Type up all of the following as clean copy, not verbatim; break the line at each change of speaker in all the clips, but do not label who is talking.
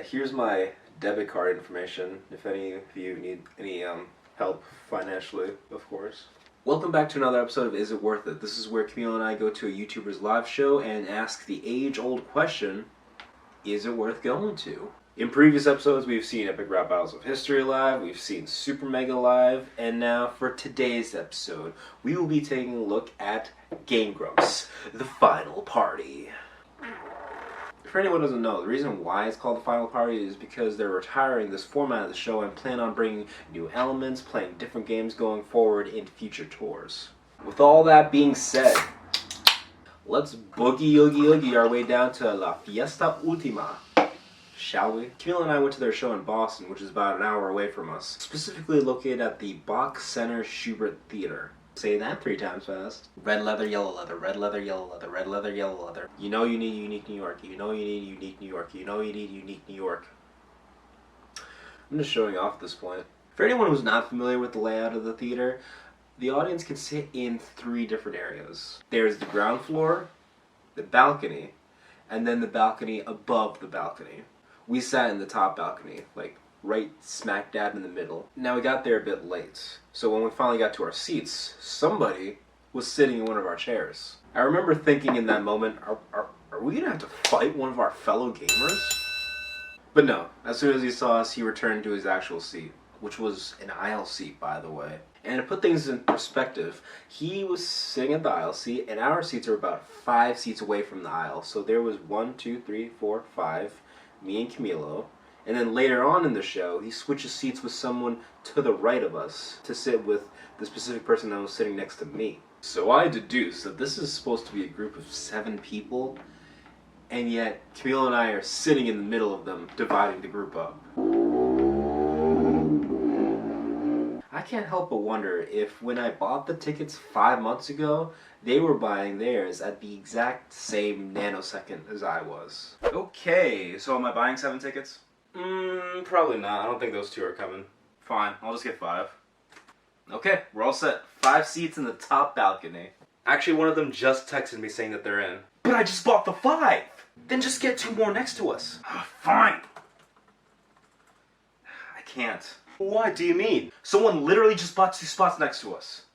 Here's my debit card information if any of you need any help financially, of course. Welcome back to another episode of Is It Worth It? This is where Camille and I go to a YouTuber's live show and ask the age-old question, is it worth going to? In previous episodes, we've seen Epic Rap Battles of History live, we've seen Super Mega live, and now for today's episode, we will be taking a look at Game Grumps, the final party. For anyone who doesn't know, the reason why it's called the final party is because they're retiring this format of the show and plan on bringing new elements, playing different games going forward in future tours. With all that being said, let's boogie oogie oogie our way down to La Fiesta Ultima, shall we? Camille and I went to their show in Boston, which is about an hour away from us, specifically located at the Bach Center Schubert Theater. Say that 3 times fast. Red leather, yellow leather, red leather, yellow leather, red leather, yellow leather. You know you need unique New York. You know you need unique New York. You know you need unique New York. I'm just showing off at this point. For anyone who's not familiar with the layout of the theater, the audience can sit in 3 different areas. There's the ground floor, the balcony, and then the balcony above the balcony. We sat in the top balcony, like right smack dab in the middle. Now we got there a bit late, so when we finally got to our seats, somebody was sitting in one of our chairs. I remember thinking in that moment, are we gonna have to fight one of our fellow gamers? But no, as soon as he saw us, he returned to his actual seat, which was an aisle seat, by the way. And to put things in perspective, he was sitting at the aisle seat, and our seats are about 5 seats away from the aisle. So there was 1, 2, 3, 4, 5, me and Camilo. And then later on in the show, he switches seats with someone to the right of us to sit with the specific person that was sitting next to me. So I deduce that this is supposed to be a group of 7 people, and yet Camille and I are sitting in the middle of them, dividing the group up. I can't help but wonder if when I bought the tickets 5 months ago, they were buying theirs at the exact same nanosecond as I was. Okay, so am I buying 7 tickets? Probably not. I don't think those 2 are coming. Fine, I'll just get 5. Okay, we're all set. 5 seats in the top balcony. Actually, one of them just texted me saying that they're in. But I just bought the 5! Then just get 2 more next to us. Fine. I can't. What do you mean? Someone literally just bought 2 spots next to us.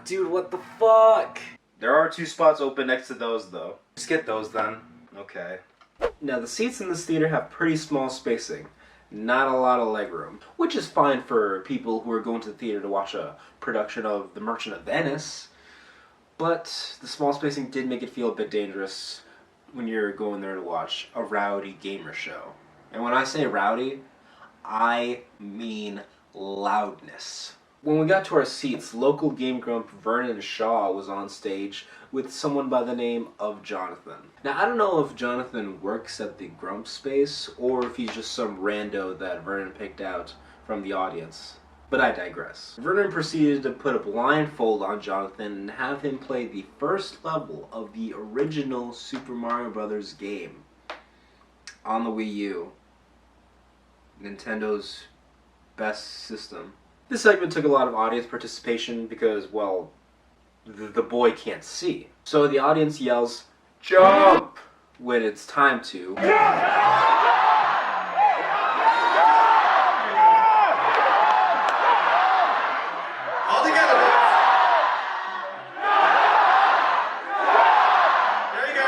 Dude, what the fuck? There are 2 spots open next to those, though. Just get those, then. Okay. Now, the seats in this theater have pretty small spacing. Not a lot of legroom. Which is fine for people who are going to the theater to watch a production of The Merchant of Venice. But the small spacing did make it feel a bit dangerous when you're going there to watch a rowdy gamer show. And when I say rowdy, I mean loudness. When we got to our seats, local Game Grump Vernon Shaw was on stage with someone by the name of Jonathan. Now, I don't know if Jonathan works at the Grump space or if he's just some rando that Vernon picked out from the audience. But I digress. Vernon proceeded to put a blindfold on Jonathan and have him play the first level of the original Super Mario Brothers game on the Wii U. Nintendo's best system. This segment took a lot of audience participation because, well, the boy can't see. So the audience yells, "Jump!" when it's time to.
All together. There you go.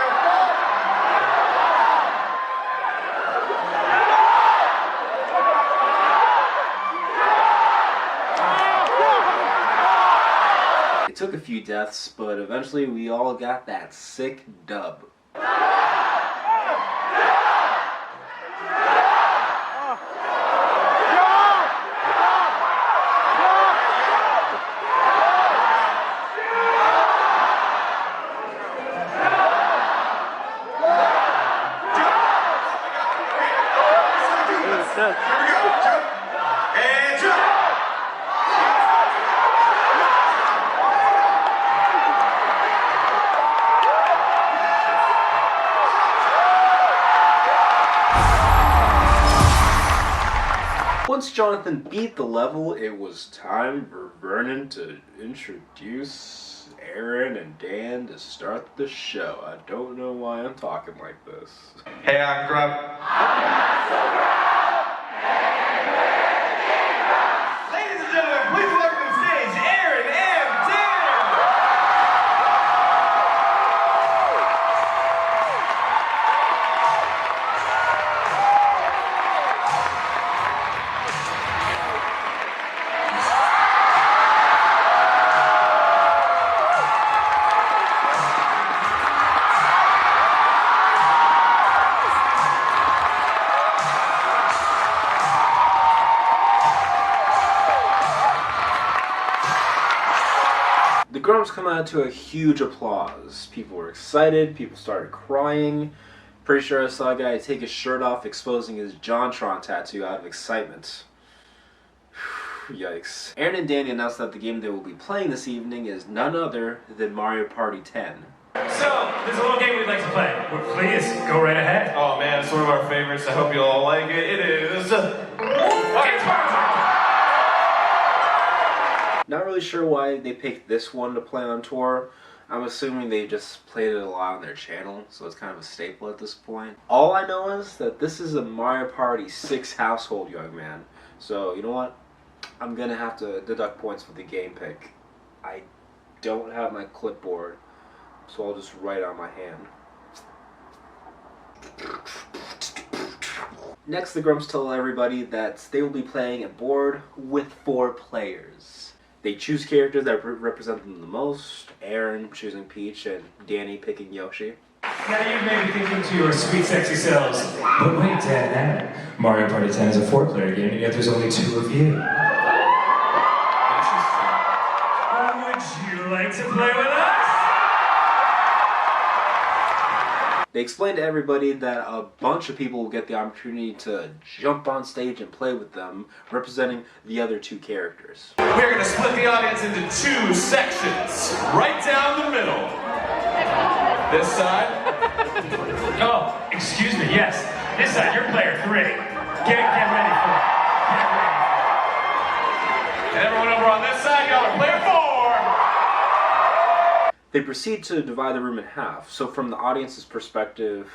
It took a few deaths, but eventually we all got that sick dub.
Here we go. Jump. And jump.
Once Jonathan beat the level, it was time for Vernon to introduce Aaron and Dan to start the show. I don't know why I'm talking like this.
Hey, I'm Grump. Ladies and gentlemen, please welcome to the stage Aaron and Dan.
The Grumps come out to a huge applause. People were excited, people started crying. Pretty sure I saw a guy take his shirt off exposing his JonTron tattoo out of excitement. Yikes. Aaron and Danny announced that the game they will be playing this evening is none other than Mario Party 10.
So, there's a little game we'd like to play. Well, please, go right ahead.
Oh man, it's one of our favorites. I hope you all like it. It is.
Not really sure why they picked this one to play on tour. I'm assuming they just played it a lot on their channel, so it's kind of a staple at this point. All I know is that this is a Mario Party 6 household, young man. So, you know what? I'm gonna have to deduct points for the game pick. I don't have my clipboard, so I'll just write on my hand. Next, the Grumps tell everybody that they will be playing a board with 4 players. They choose characters that represent them the most. Aaron choosing Peach and Danny picking Yoshi.
Now you may be thinking to your sweet, sexy selves, but wait, Dad, Mario Party 10 is a 4-player game, and yet there's only 2 of you. Would you like to play with us?
They explain to everybody that a bunch of people will get the opportunity to jump on stage and play with them, representing the other 2 characters.
We're going to split the audience into 2 sections, right down the middle. This side.
Oh, excuse me, yes. This side, you're player 3. Get ready for it. Get ready.
And everyone over on this side, y'all are player 4.
They proceed to divide the room in half. So from the audience's perspective,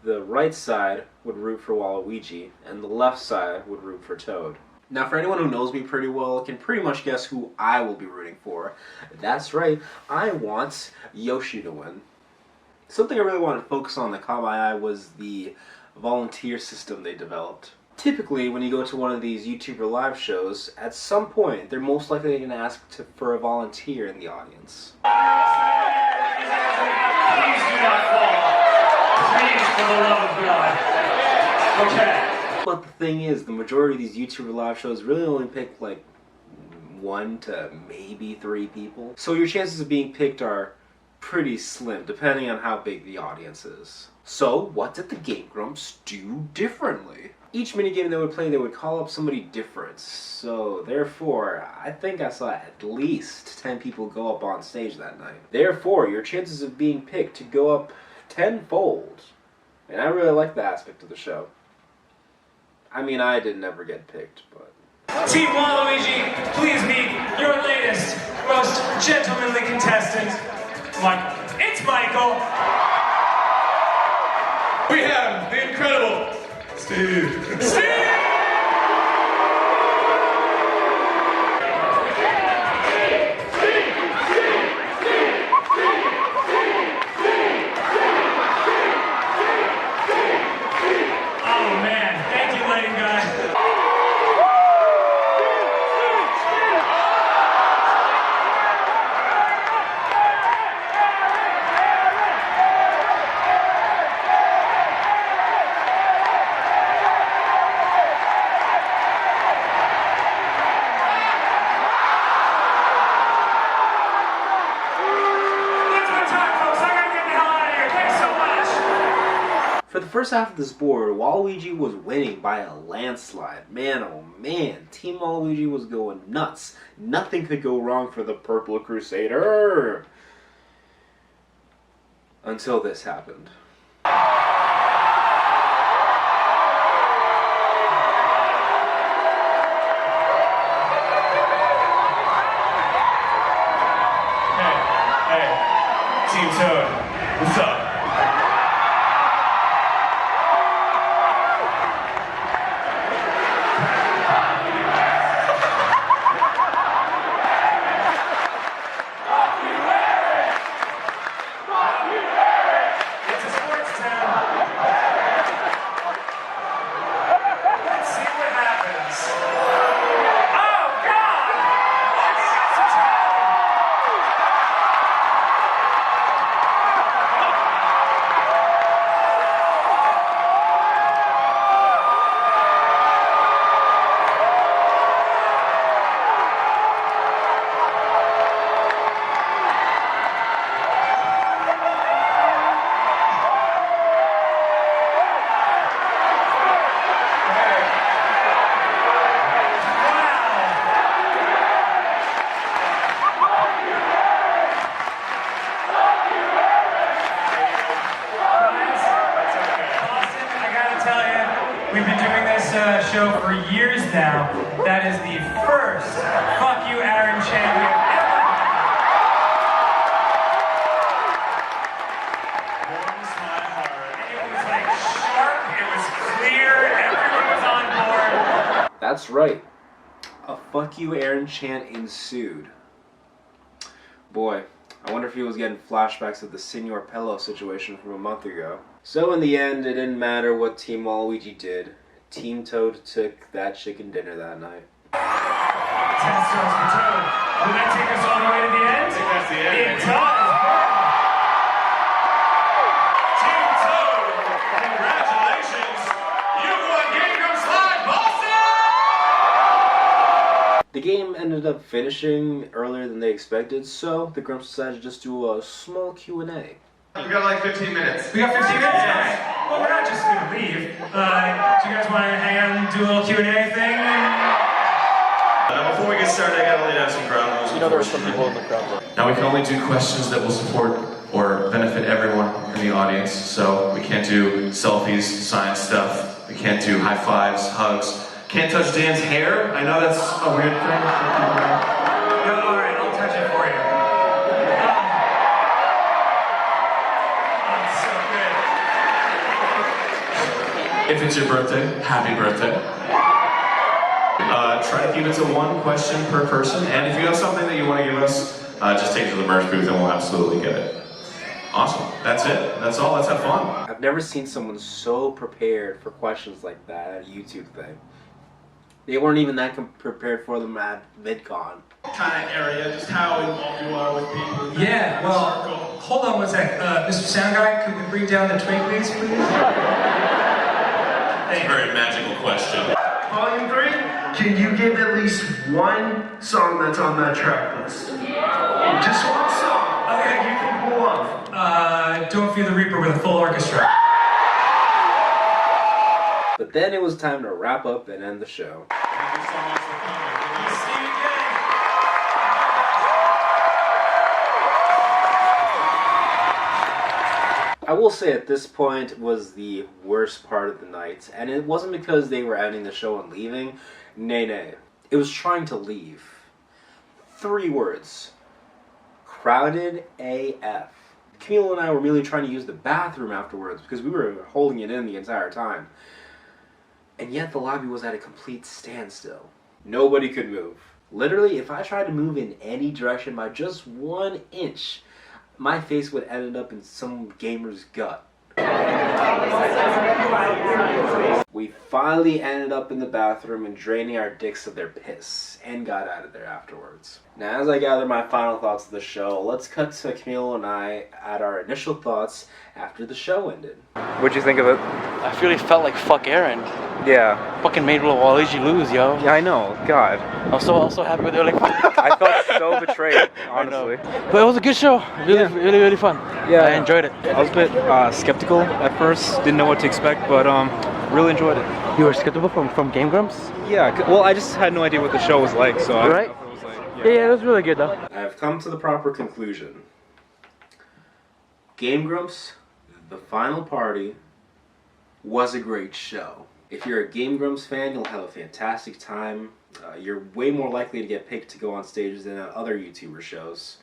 the right side would root for Waluigi, and the left side would root for Toad. Now, for anyone who knows me pretty well, can pretty much guess who I will be rooting for. That's right, I want Yoshi to win. Something I really wanted to focus on that caught my eye was the volunteer system they developed. Typically, when you go to one of these YouTuber live shows, at some point, they're most likely going to ask for a volunteer in the audience.
Please do not fall. Please, for the love of God. Okay.
But the thing is, the majority of these YouTuber live shows really only pick like 1 to maybe 3 people. So your chances of being picked are pretty slim, depending on how big the audience is. So, what did the Game Grumps do differently? Each minigame they would play, they would call up somebody different. So, therefore, I think I saw at least 10 people go up on stage that night. Therefore, your chances of being picked to go up tenfold. And I really like that aspect of the show. I mean, I did never get picked, but...
Team Waluigi, please meet your latest, most gentlemanly contestant, Michael. It's Michael.
We have the incredible Steve.
Oh man, thank you, lady guy.
For the first half of this board, Waluigi was winning by a landslide. Man, oh man, Team Waluigi was going nuts. Nothing could go wrong for the Purple Crusader. Until this happened.
Hey, show for years now. That is the first Fuck You Aaron chant we have ever had.
Warms my heart.
It was like sharp, it was clear, everyone was on board.
That's right. A Fuck You Aaron chant ensued. Boy, I wonder if he was getting flashbacks of the Senor Pello situation from a month ago. So in the end, it didn't matter what Team Waluigi did. Team Toad took that chicken dinner that night.
10 stars for Toad. Will that take us all the way to the end?
I think that's the end.
It does.
Team Toad, congratulations! You've won Game Grumps Live, Boston!
The game ended up finishing earlier than they expected, so the Grumps decided to just do a small Q&A.
We got like 15 minutes.
We got 15 minutes? Alright. Well, we're not just going to leave. Do you guys want to hang out and do a little Q&A thing?
Before we get started, I gotta lay down some ground rules.
You know there are some people in the crowd.
Now we can only do questions that will support or benefit everyone in the audience. So we can't do selfies, science stuff. We can't do high fives, hugs. Can't touch Dan's hair. I know that's a weird thing.
No, alright, I'll touch it for you. Oh,
If it's your birthday, happy birthday. Try to keep it to one question per person. And if you have something that you want to give us, just take it to the merch booth and we'll absolutely get it. Awesome. That's it. That's all. Let's have fun.
I've never seen someone so prepared for questions like that at a YouTube thing. They weren't even that prepared for them at VidCon.
Kind of area, just how involved you are with people.
yeah, well, hold on one sec. Mr. Sound Guy, could we bring down the Twinkies, please?
That's a very magical question.
Volume 3, can you give at least one song that's on that track list? Just one song. Okay, you can pull off.
Don't Fear the Reaper with a full orchestra.
But then it was time to wrap up and end the show.
Thank you so much for coming.
See you again.
I will say at this point was the worst part of the night, and it wasn't because they were ending the show and leaving. Nay. It was trying to leave. 3 words. Crowded AF. Camille and I were really trying to use the bathroom afterwards because we were holding it in the entire time. And yet the lobby was at a complete standstill. Nobody could move. Literally, if I tried to move in any direction by just 1 inch, my face would end up in some gamer's gut. We finally ended up in the bathroom and draining our dicks of their piss, and got out of there afterwards. Now, as I gather my final thoughts of the show, let's cut to Camille and I at our initial thoughts after the show ended.
What'd you think of it?
I really felt like fuck Aaron.
Yeah.
Fucking made little Waluigi lose, yo.
Yeah, I know. God.
I'm so happy with it. Like,
I felt so betrayed, honestly.
but it was a good show. Really fun.
Yeah.
I enjoyed it.
I was a bit skeptical at first. Didn't know what to expect, but really enjoyed it.
You were skeptical from Game Grumps?
Yeah. Well, I just had no idea what the show was like, so I
Right?
don't know if it was like.
Yeah, it was really good though.
I have come to the proper conclusion. Game Grumps, The Final Party, was a great show. If you're a Game Grumps fan, you'll have a fantastic time. You're way more likely to get picked to go on stages than at other YouTuber shows.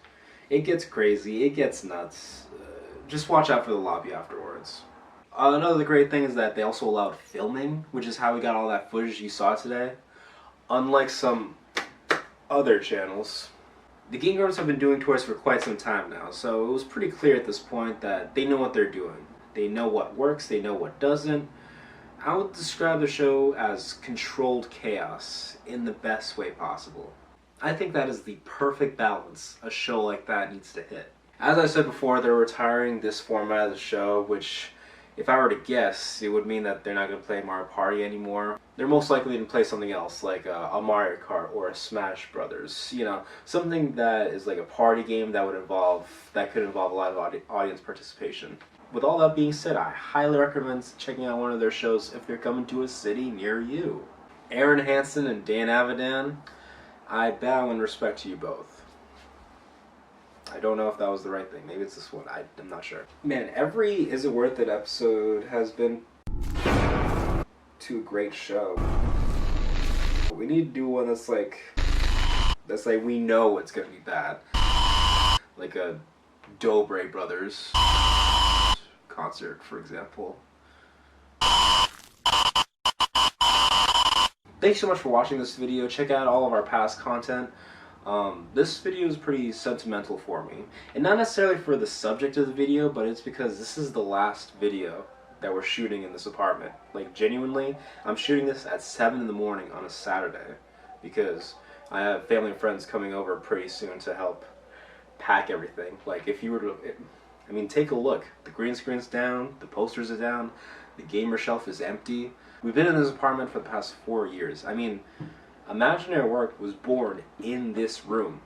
It gets crazy, it gets nuts. Just watch out for the lobby afterwards. Another great thing is that they also allowed filming, which is how we got all that footage you saw today. Unlike some other channels. The Game Grumps have been doing tours for quite some time now, so it was pretty clear at this point that they know what they're doing. They know what works, they know what doesn't. I would describe the show as controlled chaos in the best way possible. I think that is the perfect balance a show like that needs to hit. As I said before, they're retiring this format of the show, which, if I were to guess, it would mean that they're not going to play Mario Party anymore. They're most likely going to play something else, like a Mario Kart or a Smash Brothers. You know, something that is like a party game that could involve a lot of audience participation. With all that being said, I highly recommend checking out one of their shows if they're coming to a city near you. Aaron Hansen and Dan Avidan, I bow in respect to you both. I don't know if that was the right thing. Maybe it's this one. I'm not sure. Man, every Is It Worth It episode has been to a great show. We need to do one that's like we know it's gonna be bad. Like a Dobre Brothers concert, for example. Thanks so much for watching this video. Check out all of our past content. This video is pretty sentimental for me. And not necessarily for the subject of the video, but it's because this is the last video that we're shooting in this apartment. Like, genuinely, I'm shooting this at 7 in the morning on a Saturday because I have family and friends coming over pretty soon to help pack everything. Like, if you were to, I mean, take a look. The green screen's down, the posters are down, the gamer shelf is empty. We've been in this apartment for the past 4 years. I mean, Imaginary Work was born in this room.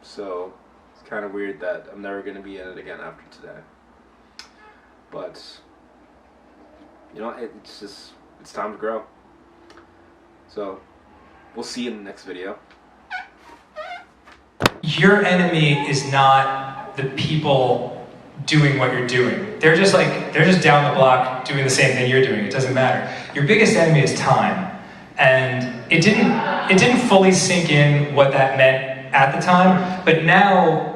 So, it's kind of weird that I'm never going to be in it again after today. But, you know, it's time to grow. So, we'll see you in the next video.
Your enemy is not the people doing what you're doing. They're just down the block doing the same thing you're doing. It doesn't matter. Your biggest enemy is time. And it didn't fully sink in what that meant at the time, but now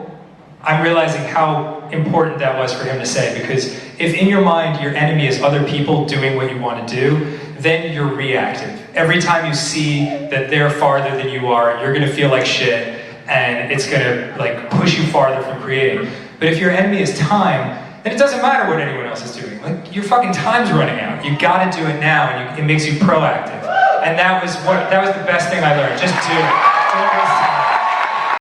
I'm realizing how important that was for him to say, because if in your mind your enemy is other people doing what you want to do, then you're reactive. Every time you see that they're farther than you are, you're going to feel like shit, and it's going to like push you farther from creating. But if your enemy is time, then it doesn't matter what anyone else is doing. Like, your fucking time's running out. You got to do it now, and it makes you proactive. And that was the best thing I learned. Just do it.